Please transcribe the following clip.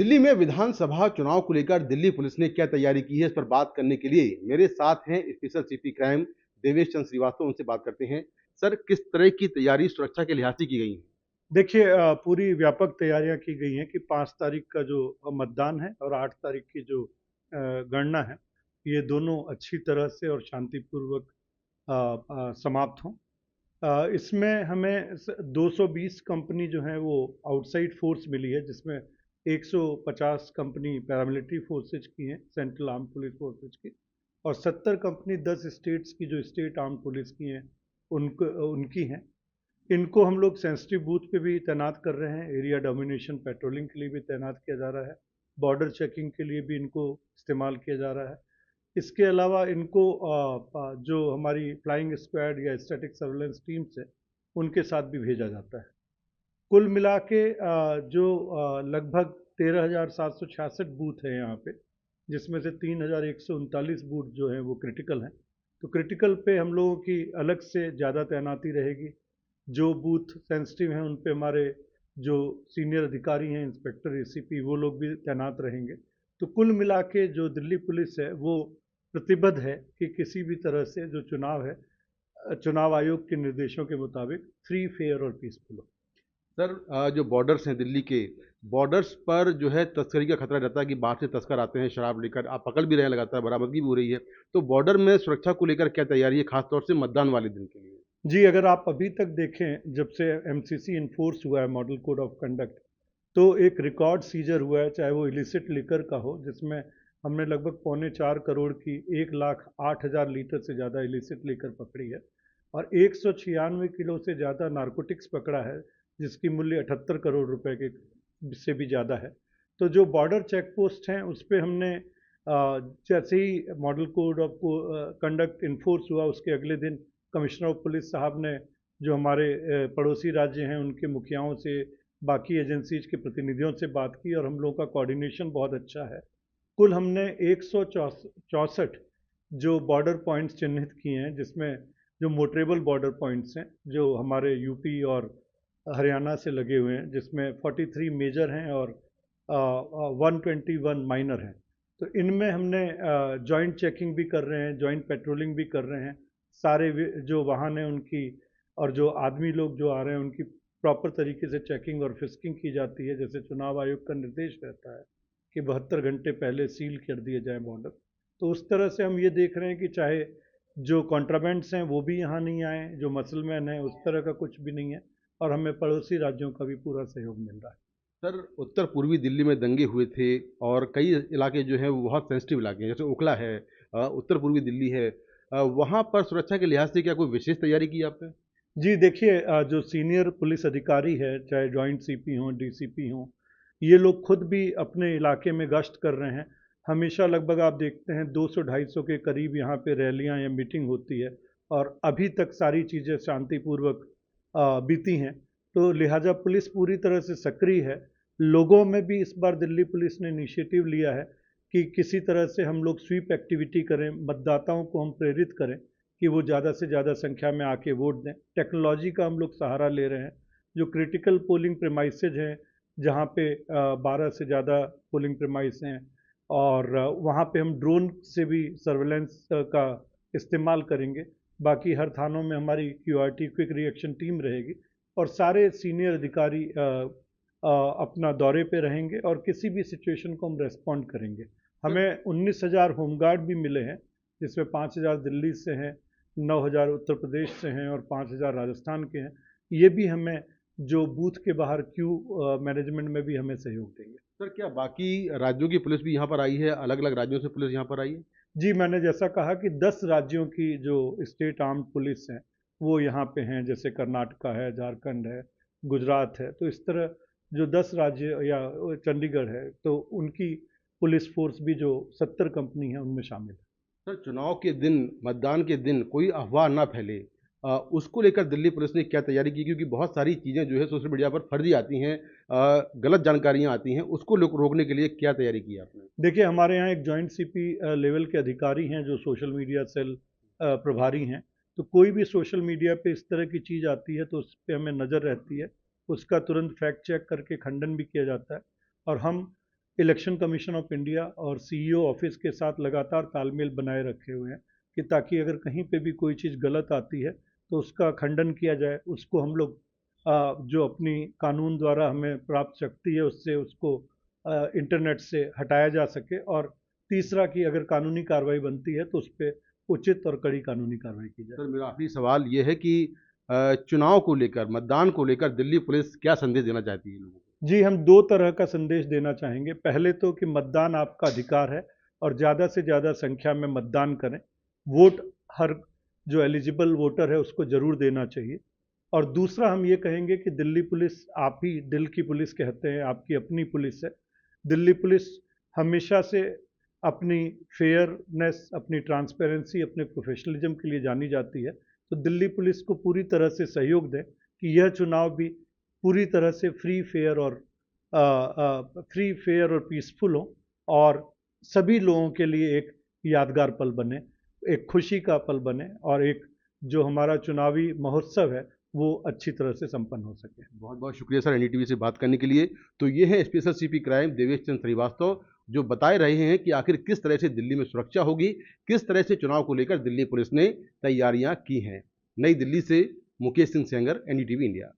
दिल्ली में विधानसभा चुनाव को लेकर दिल्ली पुलिस ने क्या तैयारी की है, इस पर बात करने के लिए मेरे साथ हैं special CP crime Devesh Chandra Srivastava. उनसे बात करते हैं। सर, किस तरह की तैयारी सुरक्षा के लिहाज से की गई है? देखिए, पूरी व्यापक तैयारियां की गई हैं कि 5 तारीख का जो मतदान है और 8 तारीख की जो गणना है, ये दोनों अच्छी तरह से और शांतिपूर्वक समाप्त हों। इसमें हमें 220 कंपनी जो है वो आउटसाइड फोर्स मिली है, जिसमें 150 कंपनी पैरामिलिट्री फोर्सेज की हैं, सेंट्रल आर्म पुलिस फोर्सेज की, और 70 कंपनी 10 स्टेट्स की जो स्टेट आर्म पुलिस की हैं उनको उनकी हैं। इनको हम लोग सेंसिटिव बूथ पे भी तैनात कर रहे हैं, एरिया डोमिनेशन पेट्रोलिंग के लिए भी तैनात किया जा रहा है, बॉर्डर चेकिंग के लिए भी इनको इस्तेमाल किया जा रहा है। इसके अलावा इनको जो हमारी फ्लाइंग स्क्वाड या स्टैटिक सर्वेलेंस टीम्स है, उनके साथ भी भेजा जाता है। कुल मिला के जो लगभग 13,766 बूथ हैं यहाँ पे, जिसमें से 3,139 बूथ जो हैं वो क्रिटिकल हैं। तो क्रिटिकल पे हम लोगों की अलग से ज़्यादा तैनाती रहेगी। जो बूथ सेंसिटिव हैं उन पे हमारे जो सीनियर अधिकारी हैं, इंस्पेक्टर, एसीपी, वो लोग भी तैनात रहेंगे। तो कुल मिला के जो दिल्ली पुलिस है वो प्रतिबद्ध है कि किसी भी तरह से जो चुनाव है, चुनाव आयोग के निर्देशों के मुताबिक फ्री, फेयर और पीसफुल हो। सर, जो बॉर्डर्स हैं दिल्ली के, बॉर्डर्स पर जो है तस्करी का खतरा रहता है कि बाहर से तस्कर आते हैं शराब लेकर, आप पकड़ भी रहे हैं, लगातार बरामदगी भी हो रही है। तो बॉर्डर में सुरक्षा को लेकर क्या तैयारी है, खासतौर से मतदान वाले दिन के लिए? जी, अगर आप अभी तक देखें, जब से एमसीसी इन्फोर्स हुआ है, मॉडल कोड ऑफ कंडक्ट, तो एक रिकॉर्ड सीजर हुआ है, चाहे वो इलिसिट लिकर का हो, जिसमें हमने लगभग 3.25 करोड़ की 1,08,000 लीटर से ज़्यादा इलिसिट लिकर पकड़ी है, और 196 किलो से ज़्यादा नारकोटिक्स पकड़ा है, जिसकी मूल्य 78 करोड़ रुपए के से भी ज़्यादा है। तो जो बॉर्डर चेक पोस्ट हैं उस पे हमने जैसे ही model code of conduct enforce हुआ, उसके अगले दिन कमिश्नर ऑफ पुलिस साहब ने जो हमारे पड़ोसी राज्य हैं उनके मुखियाओं से, बाकी एजेंसीज के प्रतिनिधियों से बात की, और हम लोगों का कोऑर्डिनेशन बहुत अच्छा है। कुल हमने 164 जो बॉर्डर पॉइंट्स चिन्हित किए हैं, जिसमें जो मोटरेबल बॉर्डर पॉइंट्स हैं जो हमारे यूपी और हरियाणा से लगे हुए हैं, जिसमें 43 मेजर हैं और 121 माइनर हैं। तो इनमें हमने जॉइंट चेकिंग भी कर रहे हैं, जॉइंट पेट्रोलिंग भी कर रहे हैं। सारे जो वाहन हैं उनकी, और जो आदमी लोग जो आ रहे हैं उनकी प्रॉपर तरीके से चेकिंग और फिस्किंग की जाती है, जैसे चुनाव आयोग का निर्देश रहता है कि 72 घंटे पहले सील कर दिए जाए बॉर्डर। तो उस तरह से हम ये देख रहे हैं कि चाहे जो कॉन्ट्राबेंड्स हैं वो भी यहाँ नहीं आए, जो मसलमैन हैं उस तरह का कुछ भी नहीं है, और हमें पड़ोसी राज्यों का भी पूरा सहयोग मिल रहा है। सर, उत्तर पूर्वी दिल्ली में दंगे हुए थे और कई इलाके जो हैं वो बहुत सेंसिटिव इलाके हैं, जैसे ओखला है, उत्तर पूर्वी दिल्ली है। वहाँ पर सुरक्षा के लिहाज से क्या कोई विशेष तैयारी की आपने? जी देखिए, जो सीनियर पुलिस अधिकारी है, चाहे जॉइंट सीपी हों, डीसीपी हों, ये लोग खुद भी अपने इलाके में गश्त कर रहे हैं। हमेशा लगभग आप देखते हैं 200-250 के करीब यहाँ पे रैलियाँ या मीटिंग होती है, और अभी तक सारी चीज़ें शांतिपूर्वक बीती हैं। तो लिहाजा पुलिस पूरी तरह से सक्रिय है। लोगों में भी इस बार दिल्ली पुलिस ने इनिशिएटिव लिया है कि किसी तरह से हम लोग स्वीप एक्टिविटी करें, मतदाताओं को हम प्रेरित करें कि वो ज़्यादा से ज़्यादा संख्या में आके वोट दें। टेक्नोलॉजी का हम लोग सहारा ले रहे हैं। जो क्रिटिकल पोलिंग प्रेमाइसेज हैं, जहाँ पे 12 से ज़्यादा पोलिंग प्रेमाइस हैं, और वहाँ पे हम ड्रोन से भी सर्वेलेंस का इस्तेमाल करेंगे। बाकी हर थानों में हमारी क्यूआरटी, क्विक रिएक्शन टीम रहेगी, और सारे सीनियर अधिकारी अपना दौरे पे रहेंगे, और किसी भी सिचुएशन को हम रेस्पॉन्ड करेंगे। सर, हमें 19,000 होमगार्ड भी मिले हैं, जिसमें 5,000 दिल्ली से हैं, 9,000 उत्तर प्रदेश से हैं, और 5,000 राजस्थान के हैं। ये भी हमें जो बूथ के बाहर क्यू मैनेजमेंट में भी हमें सहयोग देंगे। सर, क्या बाकी राज्यों की पुलिस भी यहाँ पर आई है? अलग अलग राज्यों से पुलिस यहाँ पर आई है? जी, मैंने जैसा कहा कि 10 राज्यों की जो स्टेट आर्म्ड पुलिस हैं वो यहाँ पे हैं, जैसे कर्नाटका है, झारखंड है, गुजरात है। तो इस तरह जो 10 राज्य, या चंडीगढ़ है, तो उनकी पुलिस फोर्स भी जो 70 कंपनी है उनमें शामिल है। सर, चुनाव के दिन, मतदान के दिन कोई अफवाह ना फैले, उसको लेकर दिल्ली पुलिस ने क्या तैयारी की? क्योंकि बहुत सारी चीज़ें जो है सोशल मीडिया पर फर्जी आती हैं, गलत जानकारियाँ आती हैं, उसको रोकने के लिए क्या तैयारी की आपने? देखिए, हमारे यहाँ एक जॉइंट सीपी लेवल के अधिकारी हैं जो सोशल मीडिया सेल प्रभारी हैं। तो कोई भी सोशल मीडिया पे इस तरह की चीज़ आती है तो उस पे हमें नज़र रहती है। उसका तुरंत फैक्ट चेक करके खंडन भी किया जाता है, और हम इलेक्शन कमीशन ऑफ इंडिया और सीईओ ऑफिस के साथ लगातार तालमेल बनाए रखे हुए हैं कि ताकि अगर कहीं पे भी कोई चीज़ गलत आती है तो उसका खंडन किया जाए, उसको हम लोग जो अपनी कानून द्वारा हमें प्राप्त शक्ति है उससे उसको इंटरनेट से हटाया जा सके। और तीसरा कि अगर कानूनी कार्रवाई बनती है तो उस पर उचित और कड़ी कानूनी कार्रवाई की जाए। सर मेरा आखिरी सवाल ये है कि चुनाव को लेकर, मतदान को लेकर दिल्ली पुलिस क्या संदेश देना चाहती है लोगों को? जी, हम दो तरह का संदेश देना चाहेंगे। पहले तो कि मतदान आपका अधिकार है और ज़्यादा से ज़्यादा संख्या में मतदान करें। वोट हर जो एलिजिबल वोटर है उसको ज़रूर देना चाहिए। और दूसरा हम ये कहेंगे कि दिल्ली पुलिस, आप ही दिल की पुलिस कहते हैं, आपकी अपनी पुलिस है। दिल्ली पुलिस हमेशा से अपनी फेयरनेस, अपनी ट्रांसपेरेंसी, अपने प्रोफेशनलिज्म के लिए जानी जाती है। तो दिल्ली पुलिस को पूरी तरह से सहयोग दें कि यह चुनाव भी पूरी तरह से फ्री फेयर और पीसफुल हो और सभी लोगों के लिए एक यादगार पल बने, एक खुशी का पल बने और एक जो हमारा चुनावी महोत्सव है वो अच्छी तरह से संपन्न हो सके। बहुत बहुत शुक्रिया सर एनडीटीवी से बात करने के लिए। तो ये है special CP crime Devesh Chandra Srivastava, जो बता रहे हैं कि आखिर किस तरह से दिल्ली में सुरक्षा होगी, किस तरह से चुनाव को लेकर दिल्ली पुलिस ने तैयारियां की हैं। नई दिल्ली से मुकेश सिंह सेंगर, एनडीटीवी इंडिया।